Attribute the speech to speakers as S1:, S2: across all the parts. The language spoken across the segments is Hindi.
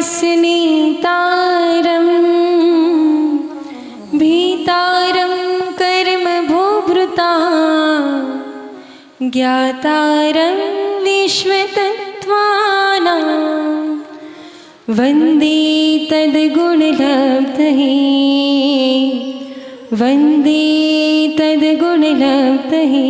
S1: स्नेतारं भीतारं कर्मभोभृता ज्ञातारं विश्वतत्त्वानां वन्दे तद्गुणलब्धये वन्दे तद्गुणलब्धये।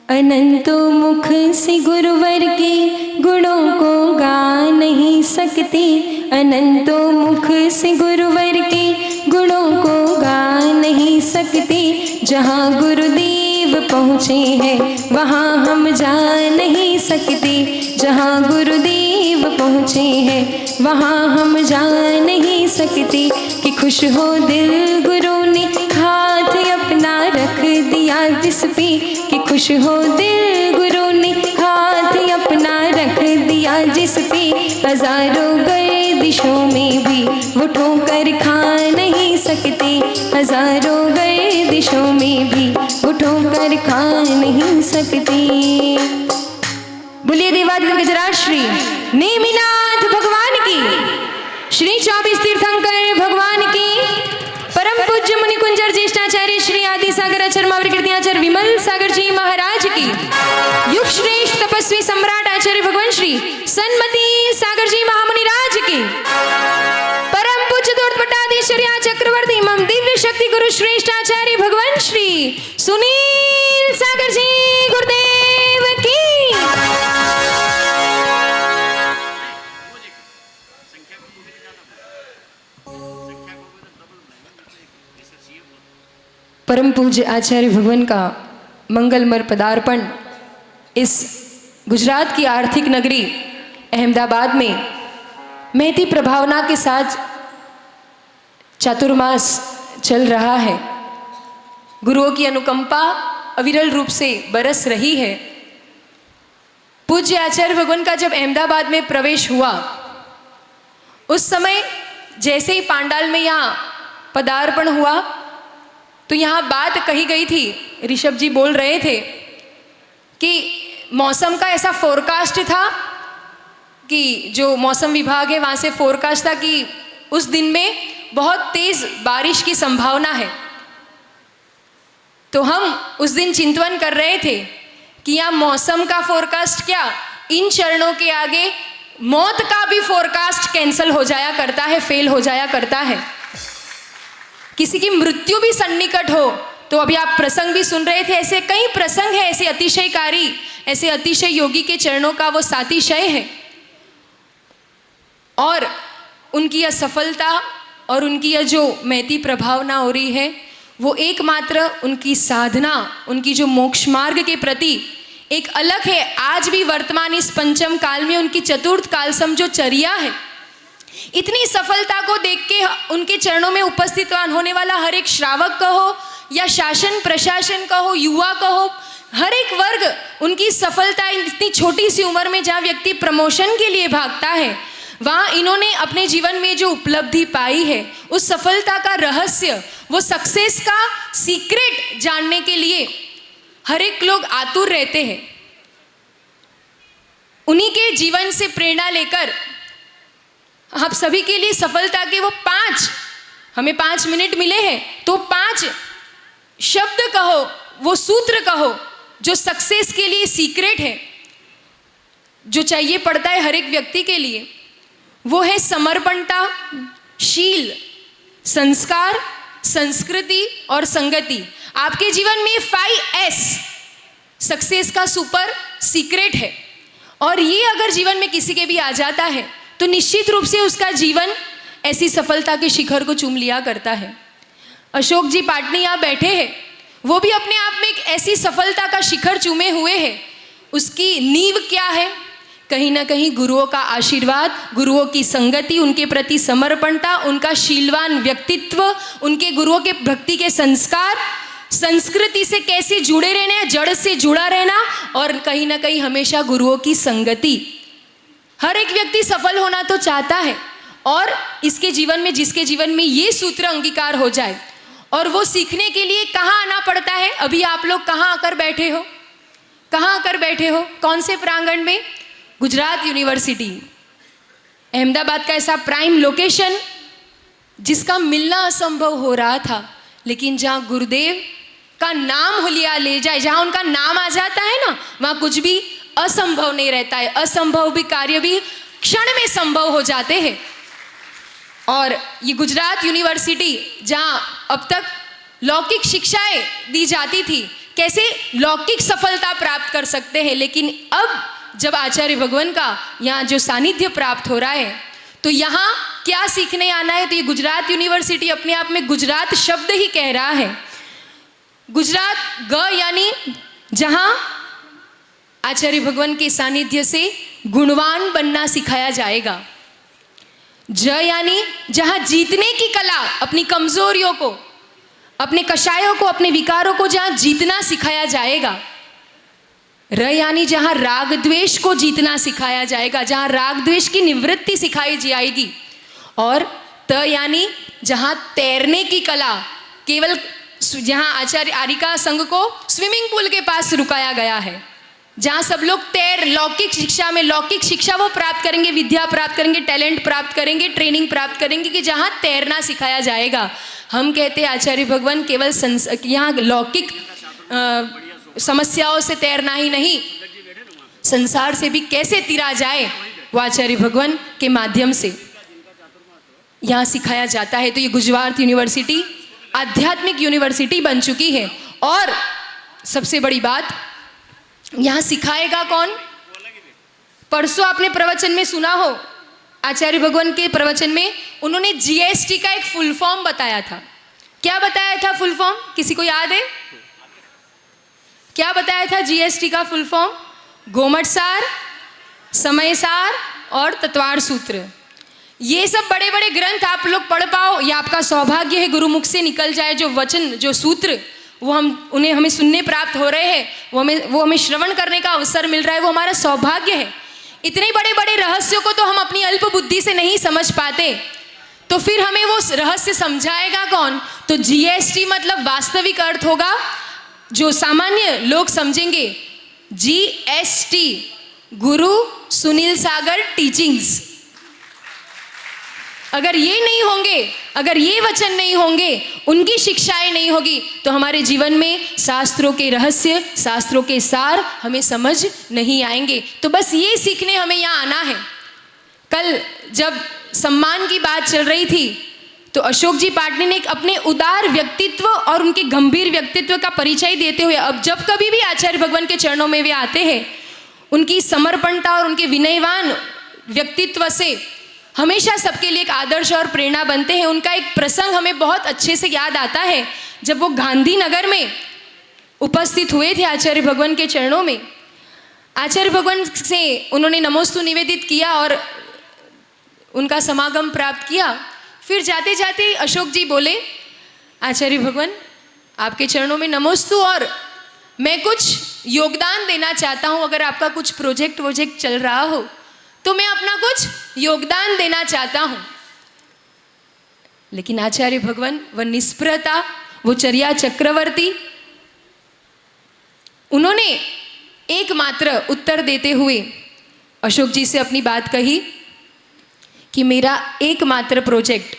S1: अनंतो मुख से गुरुवर के गुणों को गा नहीं सकते, अनंतो मुख से गुरुवर के गुणों को गा नहीं सकते। जहाँ गुरुदेव पहुँचे हैं वहाँ हम जा नहीं सकते, जहाँ गुरुदेव पहुँचे हैं वहाँ हम जा नहीं सकते। कि खुश हो दिल गुरु ने हाथ अपना रख दिया जिस पे, कि खुश हो दिल गुरु ने हाथ अपना रख दिया जिस पे। हजारों गर्दिशों में भी वो ठोकर खा नहीं सकते, हजारों गर्दिशों में भी वो ठोकर खा नहीं सकते। बोलिए देवादिदेव गजराज श्री नेमिनाथ भगवान की, श्री 24 तीर्थंकर भगवान की, परम पूज्य मुनि कुंजर ज्येष्ठाचार्य श्री आदि सागर आचार्य कीर्तियाचार्य विमल सागर जी महाराज की, युग श्रेष्ठ तपस्वी सम्राट आचार्य भगवान श्री सन्मति सागर जी महामुनि राज की, परम पूज्य दूर्पटाधीश्वरी चक्रवर्ती मम दिव्य शक्ति गुरु श्रेष्ठ आचार्य भगवान श्री सुनील सागर जी गुरुदेव की। परम पूज्य आचार्य भगवान का मंगलमय पदार्पण इस गुजरात की आर्थिक नगरी अहमदाबाद में महती प्रभावना के साथ चातुर्मास चल रहा है। गुरुओं की अनुकंपा अविरल रूप से बरस रही है। पूज्य आचार्य भगवान का जब अहमदाबाद में प्रवेश हुआ उस समय जैसे ही पांडाल में यहाँ पदार्पण हुआ तो यहाँ बात कही गई थी, ऋषभ जी बोल रहे थे कि मौसम का ऐसा फोरकास्ट था कि जो मौसम विभाग है वहाँ से फोरकास्ट था कि उस दिन में बहुत तेज बारिश की संभावना है। तो हम उस दिन चिंतन कर रहे थे कि यहाँ मौसम का फोरकास्ट क्या, इन चरणों के आगे मौत का भी फोरकास्ट कैंसिल हो जाया करता है, फेल हो जाया करता है। किसी की मृत्यु भी सन्निकट हो तो अभी आप प्रसंग भी सुन रहे थे, ऐसे कई प्रसंग है ऐसे अतिशयकारी, ऐसे अतिशय योगी के चरणों का वो सातिशय है। और उनकी यह सफलता और उनकी यह जो महती प्रभावना हो रही है वो एकमात्र उनकी साधना, उनकी जो मोक्ष मार्ग के प्रति एक अलग है। आज भी वर्तमान इस पंचम काल में उनकी चतुर्थ काल सम जो चर्या है, इतनी सफलता को देख के उनके चरणों में उपस्थित होने वाला हर एक श्रावक कहो या शासन प्रशासन कहो, युवा कहो, हर एक वर्ग उनकी सफलता, इतनी छोटी सी उम्र में जहाँ व्यक्ति प्रमोशन के लिए भागता है वहाँ इन्होंने अपने जीवन में जो उपलब्धि पाई है उस सफलता का रहस्य, वो सक्सेस का सीक्रेट जानने के लिए हर एक लोग आतुर रहते हैं। उन्हीं के जीवन से प्रेरणा लेकर आप सभी के लिए सफलता के वो 5, हमें 5 मिनट मिले हैं तो 5 शब्द कहो, वो सूत्र कहो जो सक्सेस के लिए सीक्रेट है, जो चाहिए पड़ता है हर एक व्यक्ति के लिए। वो है समर्पणता, शील, संस्कार, संस्कृति और संगति। आपके जीवन में 5S सक्सेस का सुपर सीक्रेट है और ये अगर जीवन में किसी के भी आ जाता है तो निश्चित रूप से उसका जीवन ऐसी सफलता के शिखर को चूम लिया करता है। अशोक जी पाटनी यहाँ बैठे हैं, वो भी अपने आप में एक ऐसी सफलता का शिखर चूमे हुए हैं। उसकी नींव क्या है? कहीं ना कहीं गुरुओं का आशीर्वाद, गुरुओं की संगति, उनके प्रति समर्पणता, उनका शीलवान व्यक्तित्व, उनके गुरुओं के भक्ति के संस्कार, संस्कृति से कैसे जुड़े रहना, जड़ से जुड़ा रहना और कहीं ना कहीं हमेशा गुरुओं की संगति। हर एक व्यक्ति सफल होना तो चाहता है और इसके जीवन में, जिसके जीवन में ये सूत्र अंगीकार हो जाए और वो सीखने के लिए कहाँ आना पड़ता है। अभी आप लोग कहाँ आकर बैठे हो? कहाँ आकर बैठे हो? कौन से प्रांगण में? गुजरात यूनिवर्सिटी अहमदाबाद का ऐसा प्राइम लोकेशन जिसका मिलना असंभव हो रहा था, लेकिन जहाँ गुरुदेव का नाम हुलिया ले जाए, जहाँ उनका नाम आ जाता है ना, वहाँ कुछ भी असंभव नहीं रहता है। असंभव भी कार्य भी क्षण में संभव हो जाते हैं। और ये गुजरात यूनिवर्सिटी जहाँ अब तक लौकिक शिक्षाएं दी जाती थी, कैसे लौकिक सफलता प्राप्त कर सकते हैं, लेकिन अब जब आचार्य भगवान का यहाँ जो सानिध्य प्राप्त हो रहा है, तो यहाँ क्या सीखने आना है। तो ये गुजरात यूनिवर्सिटी अपने आप में गुजरात शब्द ही कह रहा है। गुजरात ग यानी जहाँ आचार्य भगवान के सानिध्य से गुणवान बनना सिखाया जाएगा। ज यानी जहाँ जीतने की कला, अपनी कमजोरियों को, अपने कषायों को, अपने विकारों को जहाँ जीतना सिखाया जाएगा। र यानी जहाँ राग द्वेष को जीतना सिखाया जाएगा, जहाँ राग द्वेष की निवृत्ति सिखाई जाएगी। और त यानी जहाँ तैरने की कला, केवल जहाँ आचार्य आरिका संघ को स्विमिंग पूल के पास रुकाया गया है, जहाँ सब लोग लौकिक शिक्षा में लौकिक शिक्षा वो प्राप्त करेंगे, विद्या प्राप्त करेंगे, टैलेंट प्राप्त करेंगे, ट्रेनिंग प्राप्त करेंगे, कि जहाँ तैरना सिखाया जाएगा। हम कहते हैं आचार्य भगवान केवल यहाँ लौकिक समस्याओं से तैरना ही नहीं, संसार से भी कैसे तिरा जाए, वो आचार्य भगवान के माध्यम से यहाँ सिखाया जाता है। तो ये गुजरात यूनिवर्सिटी आध्यात्मिक यूनिवर्सिटी बन चुकी है। और सबसे बड़ी बात, यहाँ सिखाएगा कौन। परसों आपने प्रवचन में सुना हो, आचार्य भगवान के प्रवचन में उन्होंने जीएसटी का एक फुल फॉर्म बताया था। क्या बताया था फुल फॉर्म, किसी को याद है? क्या बताया था जीएसटी का फुल फॉर्म? गोमट सार, समय सार और तत्वार सूत्र। ये सब बड़े बड़े ग्रंथ आप लोग पढ़ पाओ, ये आपका सौभाग्य है। गुरुमुख से निकल जाए जो वचन, जो सूत्र, वो हमें सुनने प्राप्त हो रहे हैं, वो हमें श्रवण करने का अवसर मिल रहा है, वो हमारा सौभाग्य है। इतने बड़े बड़े रहस्यों को तो हम अपनी अल्प बुद्धि से नहीं समझ पाते, तो फिर हमें वो रहस्य समझाएगा कौन। तो जीएसटी मतलब वास्तविक अर्थ होगा जो सामान्य लोग समझेंगे। जीएसटी, गुरु सुनील सागर टीचिंग्स। अगर ये नहीं होंगे, अगर ये वचन नहीं होंगे, उनकी शिक्षाएं नहीं होगी, तो हमारे जीवन में शास्त्रों के रहस्य, शास्त्रों के सार हमें समझ नहीं आएंगे। तो बस ये सीखने हमें यहाँ आना है। कल जब सम्मान की बात चल रही थी, तो अशोक जी पाटनी ने अपने उदार व्यक्तित्व और उनके गंभीर व्यक्तित्व का परिचय देते हुए, अब जब कभी भी आचार्य भगवान के चरणों में वे आते हैं, उनकी समर्पणता और उनके विनयवान व्यक्तित्व से हमेशा सबके लिए एक आदर्श और प्रेरणा बनते हैं। उनका एक प्रसंग हमें बहुत अच्छे से याद आता है, जब वो गांधीनगर में उपस्थित हुए थे आचार्य भगवान के चरणों में। आचार्य भगवान से उन्होंने नमोस्तु निवेदित किया और उनका समागम प्राप्त किया। फिर जाते जाते अशोक जी बोले, आचार्य भगवान आपके चरणों में नमोस्तु, और मैं कुछ योगदान देना चाहता हूँ। अगर आपका कुछ प्रोजेक्ट चल रहा हो तो मैं अपना कुछ योगदान देना चाहता हूँ। लेकिन आचार्य भगवान, वह निष्प्रता, वो चर्या चक्रवर्ती, उन्होंने एकमात्र उत्तर देते हुए अशोक जी से अपनी बात कही कि मेरा एकमात्र प्रोजेक्ट,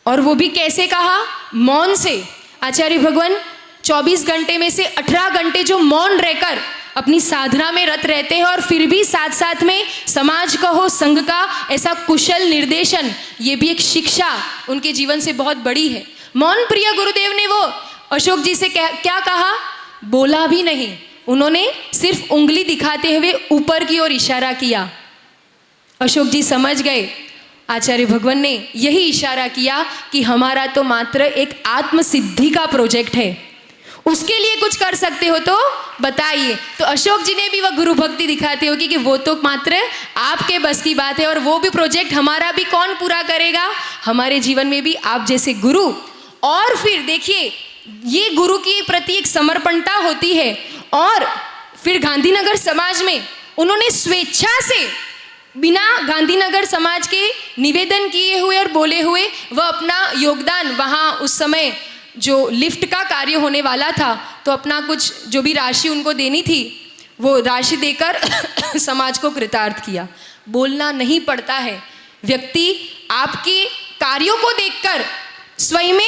S1: और वो भी कैसे कहा, मौन से। आचार्य भगवान 24 घंटे में से 18 घंटे जो मौन रहकर अपनी साधना में रत रहते हैं, और फिर भी साथ साथ में समाज का हो, संघ का ऐसा कुशल निर्देशन, ये भी एक शिक्षा उनके जीवन से बहुत बड़ी है। मौन प्रिय गुरुदेव ने वो अशोक जी से क्या कहा, बोला भी नहीं, उन्होंने सिर्फ उंगली दिखाते हुए ऊपर की ओर इशारा किया। अशोक जी समझ गए, आचार्य भगवान ने यही इशारा किया कि हमारा तो मात्र एक आत्मसिद्धि का प्रोजेक्ट है, उसके लिए कुछ कर सकते हो तो बताइए। तो अशोक जी ने भी वह गुरु भक्ति दिखाते होगी कि वो तो मात्र आपके बस की बात है, और वो भी प्रोजेक्ट हमारा भी कौन पूरा करेगा, हमारे जीवन में भी आप जैसे गुरु। और फिर देखिए, ये गुरु के प्रति एक समर्पणता होती है। और फिर गांधीनगर समाज में उन्होंने स्वेच्छा से, बिना गांधीनगर समाज के निवेदन किए हुए और बोले हुए, वह अपना योगदान, वहाँ उस समय जो लिफ्ट का कार्य होने वाला था, तो अपना कुछ जो भी राशि उनको देनी थी, वो राशि देकर समाज को कृतार्थ किया। बोलना नहीं पड़ता है, व्यक्ति आपके कार्यों को देखकर स्वयं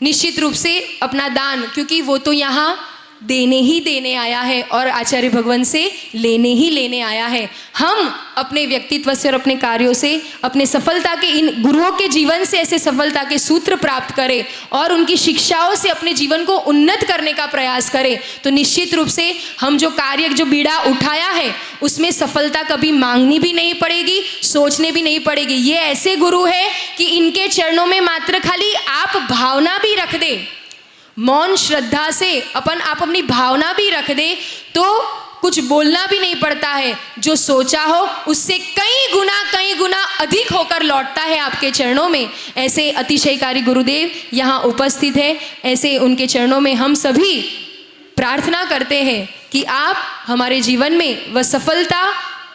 S1: निश्चित रूप से अपना दान, क्योंकि वो तो यहाँ देने ही देने आया है और आचार्य भगवान से लेने ही लेने आया है। हम अपने व्यक्तित्व से और अपने कार्यों से, अपने सफलता के, इन गुरुओं के जीवन से ऐसे सफलता के सूत्र प्राप्त करें और उनकी शिक्षाओं से अपने जीवन को उन्नत करने का प्रयास करें, तो निश्चित रूप से हम जो कार्य, जो बीड़ा उठाया है उसमें सफलता कभी मांगनी भी नहीं पड़ेगी, सोचने भी नहीं पड़ेगी। ये ऐसे गुरु है कि इनके चरणों में मात्र खाली आप भावना भी रख दे, मौन श्रद्धा से आप अपनी भावना भी रख दे, तो कुछ बोलना भी नहीं पड़ता है। जो सोचा हो उससे कई गुना अधिक होकर लौटता है आपके चरणों में। ऐसे अतिशयकारी गुरुदेव यहाँ उपस्थित है। ऐसे उनके चरणों में हम सभी प्रार्थना करते हैं कि आप हमारे जीवन में वह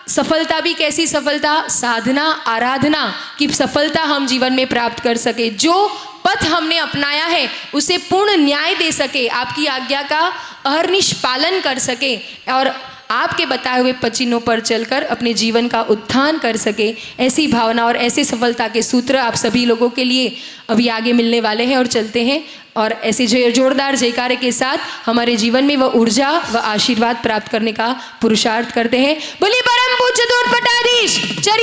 S1: सफलता भी कैसी सफलता, साधना आराधना की सफलता हम जीवन में प्राप्त कर सके। जो पथ हमने अपनाया है उसे पूर्ण न्याय दे सके, आपकी आज्ञा का अहर्निश पालन कर सके और आपके बताए हुए पचिनों पर चलकर अपने जीवन का उत्थान कर सके। ऐसी भावना और ऐसे सफलता के सूत्र आप सभी लोगों के लिए अभी आगे मिलने वाले हैं और चलते हैं, और ऐसे जोरदार जयकारे के साथ हमारे जीवन में वह ऊर्जा व आशीर्वाद प्राप्त करने का पुरुषार्थ करते हैं। बोलिए परम पूज्य दूर पटाधीश जय